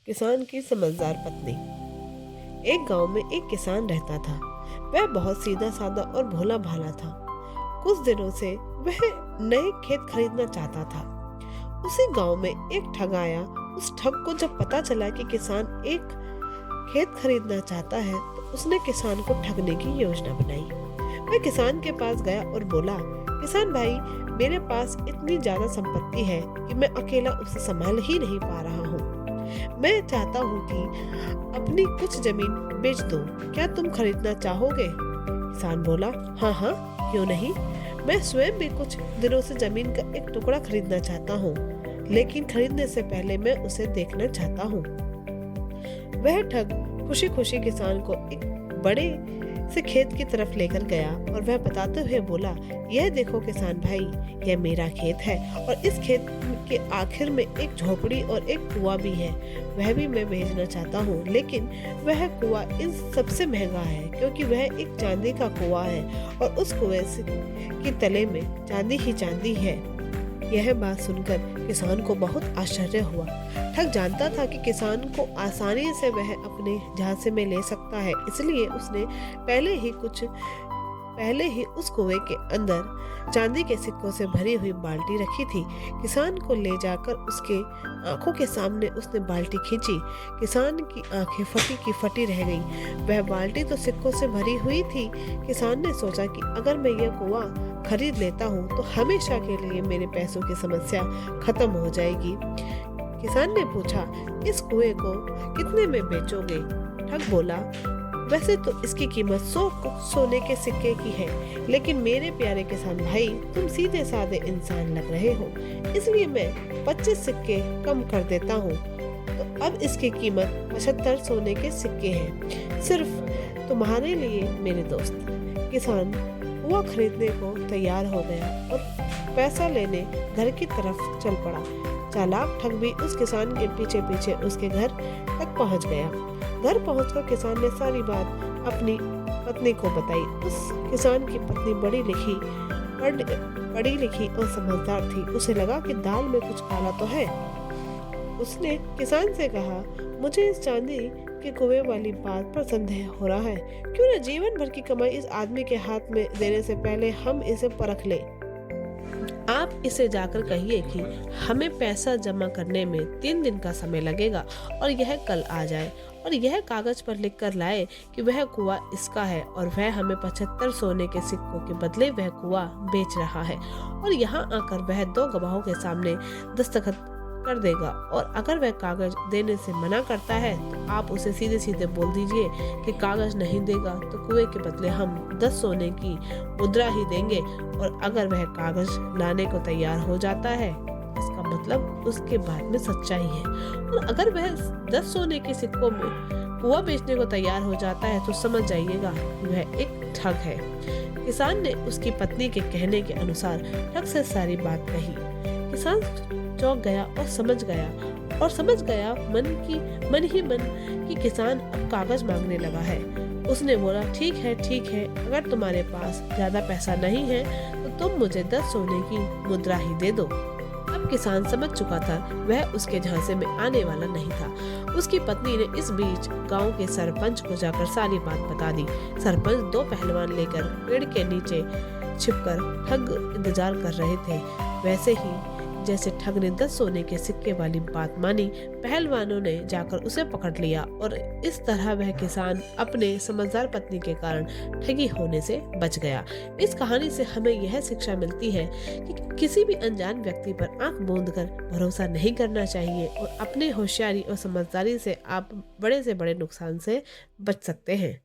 किसान की समझदार पत्नी। एक गांव में एक किसान रहता था। वह बहुत सीधा साधा और भोला भाला था। कुछ दिनों से वह नए खेत खरीदना चाहता था। उसी गांव में एक ठग आया। उस ठग को जब पता चला कि किसान एक खेत खरीदना चाहता है तो उसने किसान को ठगने की योजना बनाई। वह किसान के पास गया और बोला, किसान भाई, मेरे पास इतनी ज्यादा संपत्ति है कि मैं अकेला उसे संभाल ही नहीं पा रहा हूँ। मैं चाहता हूँ कि अपनी कुछ जमीन बेच दो। क्या तुम खरीदना चाहोगे? किसान बोला, हाँ हाँ, क्यों नहीं। मैं स्वयं भी कुछ दिनों से जमीन का एक टुकड़ा खरीदना चाहता हूँ, लेकिन खरीदने से पहले मैं उसे देखना चाहता हूँ। वह ठग खुशी खुशी किसान को एक बड़े से खेत की तरफ लेकर गया और वह बताते हुए बोला, यह देखो किसान भाई, यह मेरा खेत है और इस खेत के आखिर में एक झोपड़ी और एक कुआं भी है। वह भी मैं बेचना चाहता हूँ, लेकिन वह कुआं इन सबसे महंगा है क्योंकि वह एक चांदी का कुआं है और उस कुएं से के तले में चांदी ही चांदी है। यह बात सुनकर किसान को बहुत आश्चर्य हुआ। ठग जानता था कि किसान को आसानी से वह अपने झांसे में ले सकता है, इसलिए उसने पहले ही उस कुएं के अंदर चांदी के सिक्कों से भरी हुई बाल्टी रखी थी। किसान को ले जाकर उसके आंखों के सामने उसने बाल्टी खींची। किसान की आंखें फटी की फटी रह गईं। वह बाल्टी तो सिक्कों से भरी हुई थी। किसान ने सोचा कि अगर मैं यह कुआं खरीद लेता हूँ तो हमेशा के लिए मेरे पैसों की समस्या खत्म हो जाएगी। किसान ने पूछा, इस कुएं को कितने में बेचोगे? ठग बोला, वैसे तो इसकी कीमत 100 सोने के सिक्के की है, लेकिन मेरे प्यारे किसान भाई, तुम सीधे साधे इंसान लग रहे हो, इसलिए मैं 25 सिक्के कम कर देता हूँ। तो अब इसकी कीमत 75 सोने के सिक्के हैं, सिर्फ तुम्हारे लिए मेरे दोस्त। किसान कुआं खरीदने को तैयार हो गया और पैसा लेने घर की तरफ चल पड़ा। चालाक ठग भी उस किसान के पीछे पीछे उसके घर तक पहुंच गया। घर पहुंचकर किसान ने सारी बात अपनी पत्नी को बताई। उस किसान की पत्नी पढ़ी लिखी और समझदार थी। उसे लगा कि दाल में कुछ काला तो है। उसने किसान से कहा, मुझे इस चांदी के कुएं वाली बात पर संदेह हो रहा है। क्यों न जीवन भर की कमाई इस आदमी के हाथ में देने से पहले हम इसे परख ले। आप इसे जाकर कहिए कि हमें पैसा जमा करने में 3 दिन का समय लगेगा और यह कल आ जाए, और यह कागज पर लिख कर लाए कि वह कुआं इसका है और वह हमें 75 सोने के सिक्कों के बदले वह कुआं बेच रहा है। और यहाँ आकर वह 2 गवाहों के सामने दस्तखत कर देगा, और अगर वह कागज देने से मना करता है तो आप उसे सीधे सीधे बोल दीजिए कि कागज नहीं देगा तो कुएं के बदले हम 10 सोने की मुद्रा ही देंगे। और अगर वह कागज लाने को तैयार हो जाता है, इसका मतलब उसके बात में सच्चाई है। और अगर वह 10 सोने के सिक्कों में कुआं बेचने को तैयार हो जाता है तो समझ जाइएगा वह एक ठग है। किसान ने उसकी पत्नी के कहने के अनुसार ठग से सारी बात कही। किसान चौंक गया और समझ गया मन ही मन कि किसान अब कागज मांगने लगा है। उसने बोला, ठीक है, अगर तुम्हारे पास ज्यादा पैसा नहीं है तो तुम मुझे 10 सोने की मुद्रा ही दे दो। अब किसान समझ चुका था वह उसके झांसे में आने वाला नहीं था। उसकी पत्नी ने इस बीच गांव के सरपंच को जाकर सारी बात बता दी। सरपंच 2 पहलवान लेकर पेड़ के नीचे छिपकर ठग इंतजार कर रहे थे। वैसे ही जैसे ठग ने 10 सोने के सिक्के वाली बात मानी, पहलवानों ने जाकर उसे पकड़ लिया और इस तरह वह किसान अपने समझदार पत्नी के कारण ठगी होने से बच गया। इस कहानी से हमें यह शिक्षा मिलती है कि किसी भी अनजान व्यक्ति पर आंख मूंद कर भरोसा नहीं करना चाहिए और अपने होशियारी और समझदारी से आप बड़े से बड़े नुकसान से बच सकते हैं।